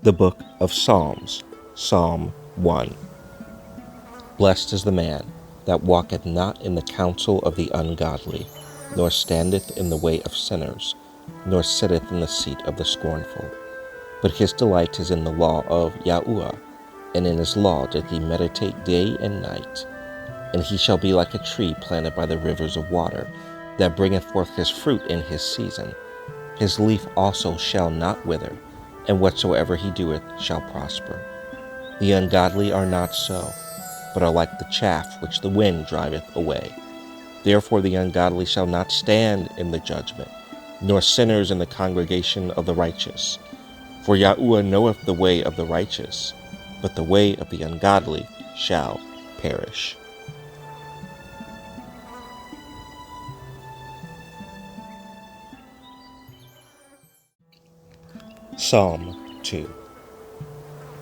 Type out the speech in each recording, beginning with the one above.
The Book of Psalms, Psalm 1. Blessed is the man that walketh not in the counsel of the ungodly, nor standeth in the way of sinners, nor sitteth in the seat of the scornful. But his delight is in the law of Yahuwah, and in his law doth he meditate day and night. And he shall be like a tree planted by the rivers of water, that bringeth forth his fruit in his season. His leaf also shall not wither, and whatsoever he doeth shall prosper. The ungodly are not so, but are like the chaff which the wind driveth away. Therefore the ungodly shall not stand in the judgment, nor sinners in the congregation of the righteous. For Yahuwah knoweth the way of the righteous, but the way of the ungodly shall perish. Psalm 2.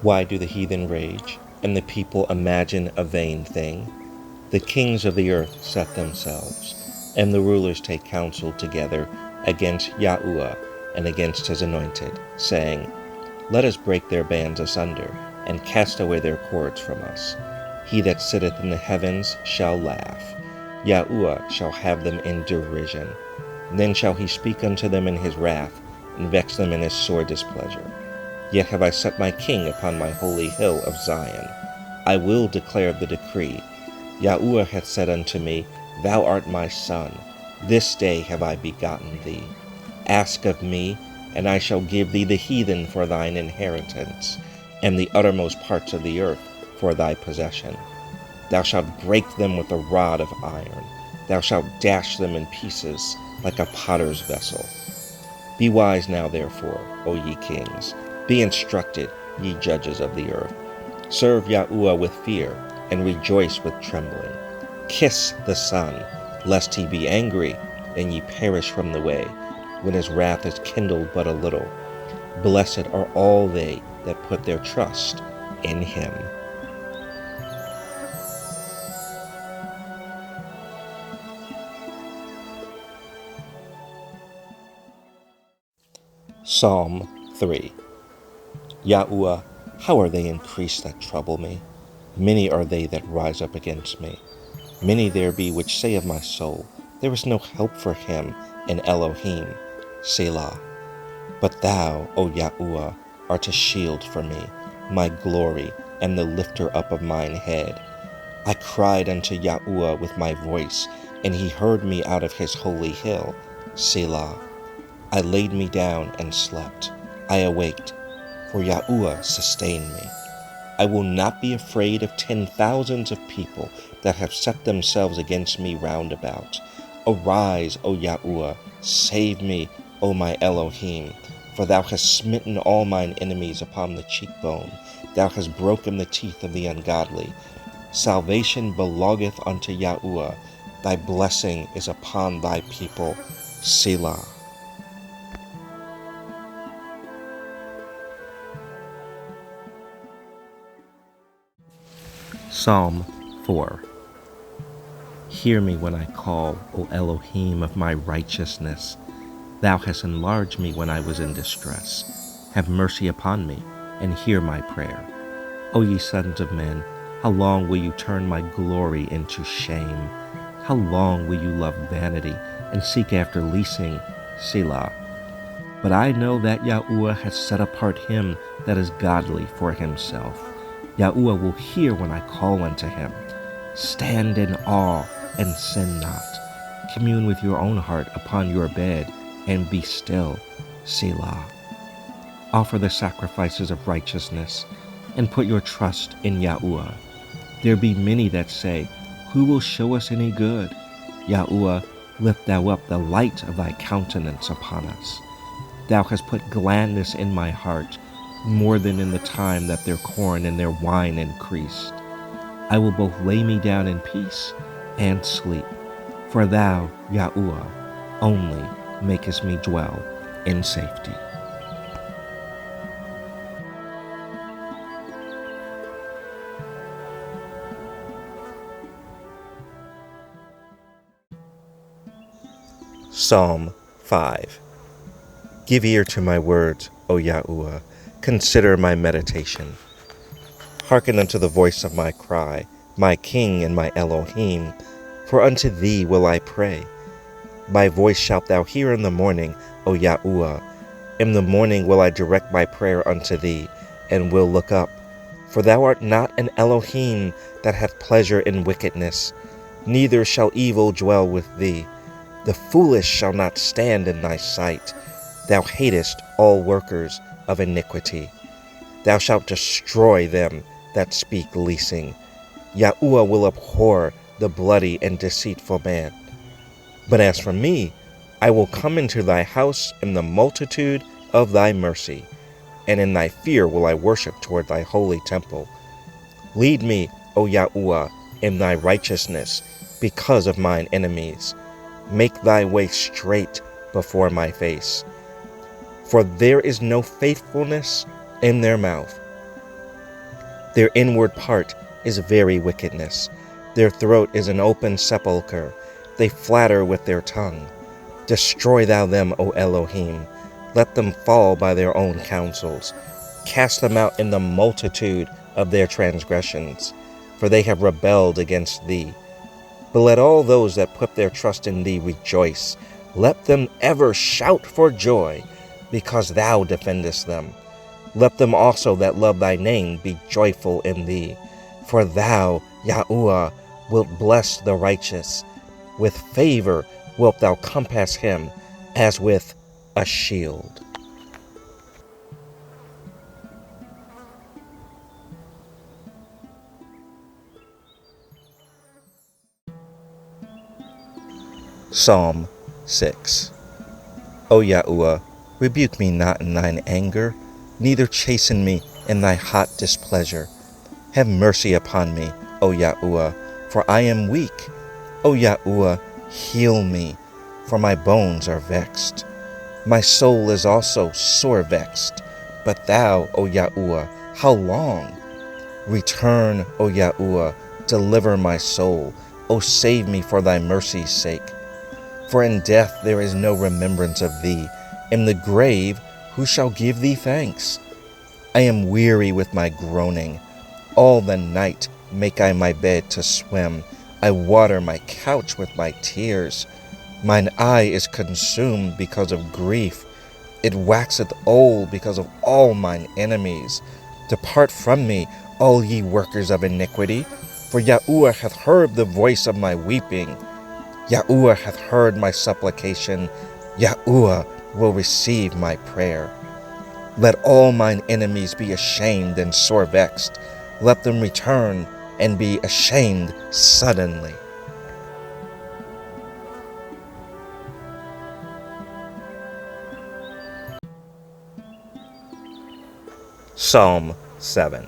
Why do the heathen rage, and the people imagine a vain thing? The kings of the earth set themselves, and the rulers take counsel together against Yahuwah and against his anointed, saying, Let us break their bands asunder, and cast away their cords from us. He that sitteth in the heavens shall laugh. Yahuwah shall have them in derision. Then shall he speak unto them in his wrath, and vex them in his sore displeasure. Yet have I set my king upon my holy hill of Zion. I will declare the decree. Yahuwah hath said unto me, Thou art my son. This day have I begotten thee. Ask of me, and I shall give thee the heathen for thine inheritance, and the uttermost parts of the earth for thy possession. Thou shalt break them with a rod of iron. Thou shalt dash them in pieces like a potter's vessel. Be wise now, therefore, O ye kings. Be instructed, ye judges of the earth. Serve Yahuwah with fear, and rejoice with trembling. Kiss the Son, lest he be angry, and ye perish from the way, when his wrath is kindled but a little. Blessed are all they that put their trust in him. Psalm 3. Yahuwah, how are they increased that trouble me? Many are they that rise up against me. Many there be which say of my soul, There is no help for him in Elohim, Selah. But thou, O Yahuwah, art a shield for me, my glory, and the lifter up of mine head. I cried unto Yahuwah with my voice, and he heard me out of his holy hill, Selah. I laid me down and slept. I awaked, for Yahuwah sustained me. I will not be afraid of 10,000s of people that have set themselves against me round about. Arise, O Yahuwah, save me, O my Elohim, for thou hast smitten all mine enemies upon the cheekbone. Thou hast broken the teeth of the ungodly. Salvation belongeth unto Yahuwah. Thy blessing is upon thy people, Selah. Psalm 4. Hear me when I call, O Elohim of my righteousness. Thou hast enlarged me when I was in distress. Have mercy upon me, and hear my prayer. O ye sons of men, how long will you turn my glory into shame? How long will you love vanity, and seek after leasing, Selah? But I know that Yahuwah has set apart him that is godly for himself. Yahuwah will hear when I call unto him. Stand in awe and sin not. Commune with your own heart upon your bed, and be still, Selah. Offer the sacrifices of righteousness, and put your trust in Yahuwah. There be many that say, Who will show us any good? Yahuwah, lift thou up the light of thy countenance upon us. Thou hast put gladness in my heart, more than in the time that their corn and their wine increased. I will both lay me down in peace and sleep, for thou, Yahuwah, only makest me dwell in safety. Psalm 5. Give ear to my words, O Yahuwah. consider my meditation. Hearken unto the voice of my cry, my King and my Elohim, for unto thee will I pray. My voice shalt thou hear in the morning, O Yahuwah. In the morning will I direct my prayer unto thee, and will look up. For thou art not an Elohim that hath pleasure in wickedness, neither shall evil dwell with thee. The foolish shall not stand in thy sight. Thou hatest all workers of iniquity. Thou shalt destroy them that speak leasing. Yahuwah will abhor the bloody and deceitful man. But as for me, I will come into thy house in the multitude of thy mercy, and in thy fear will I worship toward thy holy temple. Lead me, O Yahuwah, in thy righteousness, because of mine enemies. Make thy way straight before my face. For there is no faithfulness in their mouth. Their inward part is very wickedness. Their throat is an open sepulchre. They flatter with their tongue. Destroy thou them, O Elohim. Let them fall by their own counsels. Cast them out in the multitude of their transgressions, for they have rebelled against thee. But let all those that put their trust in thee rejoice. Let them ever shout for joy, because thou defendest them. Let them also that love thy name be joyful in thee. For thou, Yahuwah, wilt bless the righteous. With favor wilt thou compass him as with a shield. Psalm 6. O Yahuwah, rebuke me not in thine anger, neither chasten me in thy hot displeasure. Have mercy upon me, O Yahuwah, for I am weak. O Yahuwah, heal me, for my bones are vexed. My soul is also sore vexed. But thou, O Yahuwah, how long? Return, O Yahuwah, deliver my soul. O save me for thy mercy's sake. For in death there is no remembrance of thee. In the grave who shall give thee thanks? I am weary with my groaning. All the night make I my bed to swim. I water my couch with my tears. Mine eye is consumed because of grief. It waxeth old because of all mine enemies. Depart from me, all ye workers of iniquity, for Yahuwah hath heard the voice of my weeping. Yahuwah hath heard my supplication. Yahuwah will receive my prayer. Let all mine enemies be ashamed and sore vexed. Let them return and be ashamed suddenly. Psalm 7.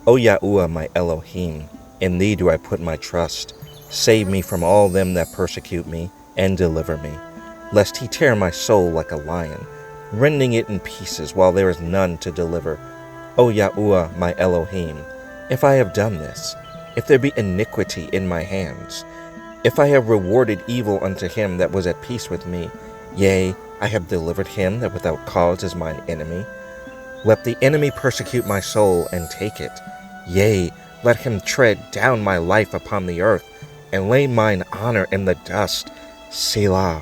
O Yahuwah, my Elohim, in thee do I put my trust. Save me from all them that persecute me, and deliver me, lest he tear my soul like a lion, rending it in pieces while there is none to deliver. O Yahuwah, my Elohim, if I have done this, if there be iniquity in my hands, if I have rewarded evil unto him that was at peace with me, yea, I have delivered him that without cause is mine enemy, let the enemy persecute my soul and take it. Yea, let him tread down my life upon the earth, and lay mine honor in the dust. Selah.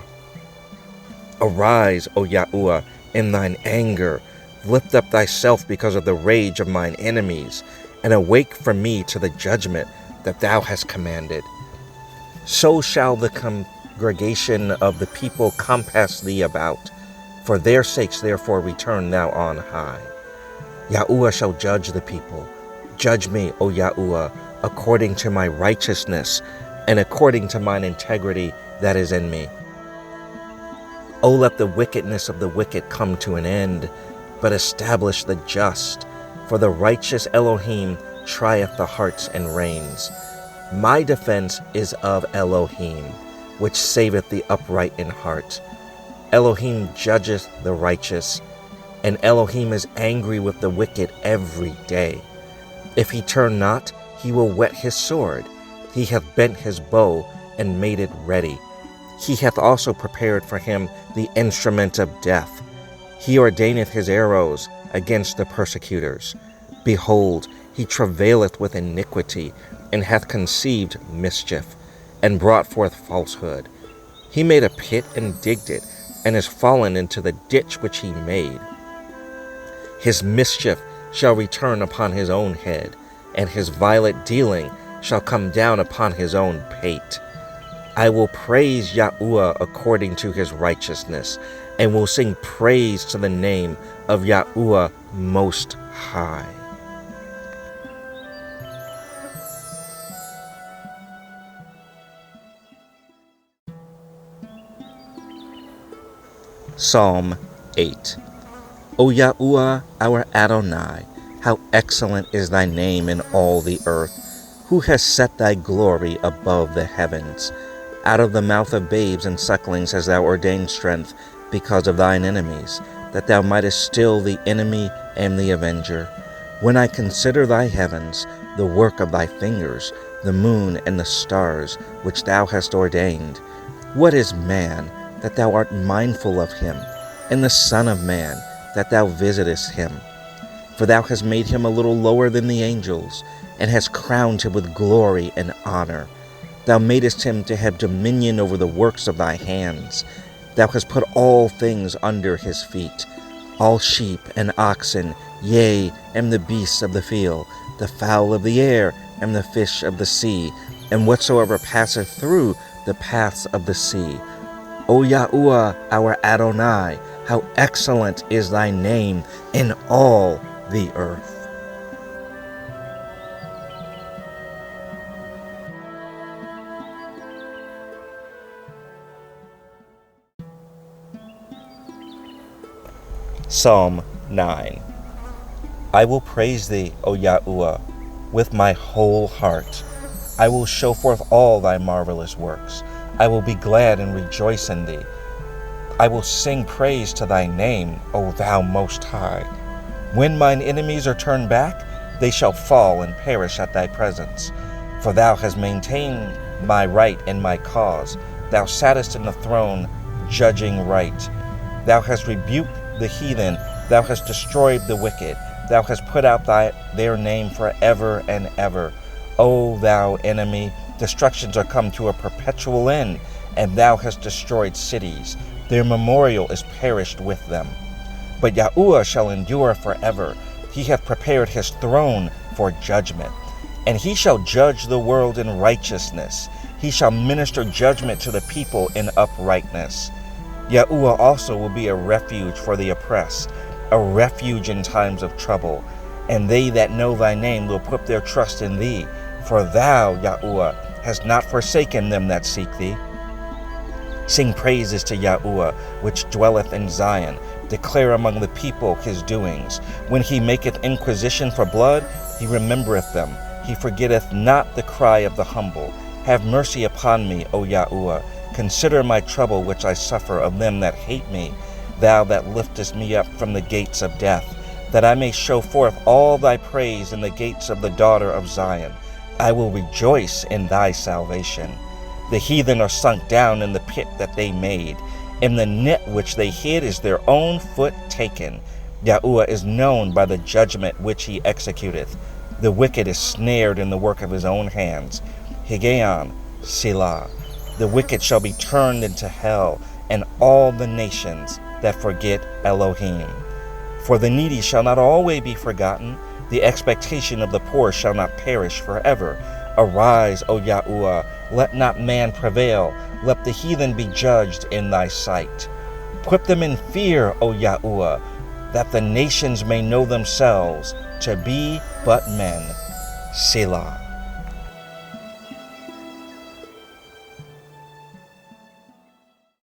Arise, O Yahuwah, in thine anger. Lift up thyself because of the rage of mine enemies, and awake for me to the judgment that thou hast commanded. So shall the congregation of the people compass thee about. For their sakes therefore return thou on high. Yahuwah shall judge the people. Judge me, O Yahuwah, according to my righteousness, and according to mine integrity that is in me. O let the wickedness of the wicked come to an end, but establish the just. For the righteous Elohim trieth the hearts and reins. My defense is of Elohim, which saveth the upright in heart. Elohim judgeth the righteous, and Elohim is angry with the wicked every day. If he turn not, he will whet his sword. He hath bent his bow and made it ready. He hath also prepared for him the instrument of death. He ordaineth his arrows against the persecutors. Behold, he travaileth with iniquity, and hath conceived mischief, and brought forth falsehood. He made a pit and digged it, and is fallen into the ditch which he made. His mischief shall return upon his own head, and his violent dealing shall come down upon his own pate. I will praise Yahuwah according to his righteousness, and will sing praise to the name of Yahuwah Most High. Psalm 8. O Yahuwah, our Adonai, how excellent is thy name in all the earth! Who has set thy glory above the heavens? Out of the mouth of babes and sucklings hast thou ordained strength because of thine enemies, that thou mightest still the enemy and the avenger. When I consider thy heavens, the work of thy fingers, the moon and the stars, which thou hast ordained. What is man, that thou art mindful of him, and the Son of Man, that thou visitest him? For thou hast made him a little lower than the angels, and hast crowned him with glory and honor. Thou madest him to have dominion over the works of thy hands. Thou hast put all things under his feet, all sheep and oxen, yea, and the beasts of the field, the fowl of the air, and the fish of the sea, and whatsoever passeth through the paths of the sea. O Yahuwah, our Adonai, how excellent is thy name in all the earth. Psalm 9. I will praise thee, O Yahuwah, with my whole heart. I will show forth all thy marvelous works. I will be glad and rejoice in thee. I will sing praise to thy name, O thou Most High. When mine enemies are turned back, they shall fall and perish at thy presence. For thou hast maintained my right and my cause. Thou sattest in the throne, judging right. Thou hast rebuked the heathen, thou hast destroyed the wicked, thou hast put out their name forever and ever. O thou enemy, destructions are come to a perpetual end, and thou hast destroyed cities. Their memorial is perished with them. But Yahuwah shall endure forever. He hath prepared his throne for judgment, and he shall judge the world in righteousness. He shall minister judgment to the people in uprightness. Yahuwah also will be a refuge for the oppressed, a refuge in times of trouble. And they that know thy name will put their trust in thee. For thou, Yahuwah, hast not forsaken them that seek thee. Sing praises to Yahuwah, which dwelleth in Zion. Declare among the people his doings. When he maketh inquisition for blood, he remembereth them. He forgetteth not the cry of the humble. Have mercy upon me, O Yahuwah. Consider my trouble which I suffer of them that hate me, thou that liftest me up from the gates of death, that I may show forth all thy praise in the gates of the daughter of Zion. I will rejoice in thy salvation. The heathen are sunk down in the pit that they made. In the net which they hid is their own foot taken. Yahuwah is known by the judgment which he executeth. The wicked is snared in the work of his own hands. Higgaion, Selah. The wicked shall be turned into hell, and all the nations that forget Elohim. For the needy shall not always be forgotten. The expectation of the poor shall not perish forever. Arise, O Yahuwah, let not man prevail. Let the heathen be judged in thy sight. Put them in fear, O Yahuwah, that the nations may know themselves to be but men. Selah.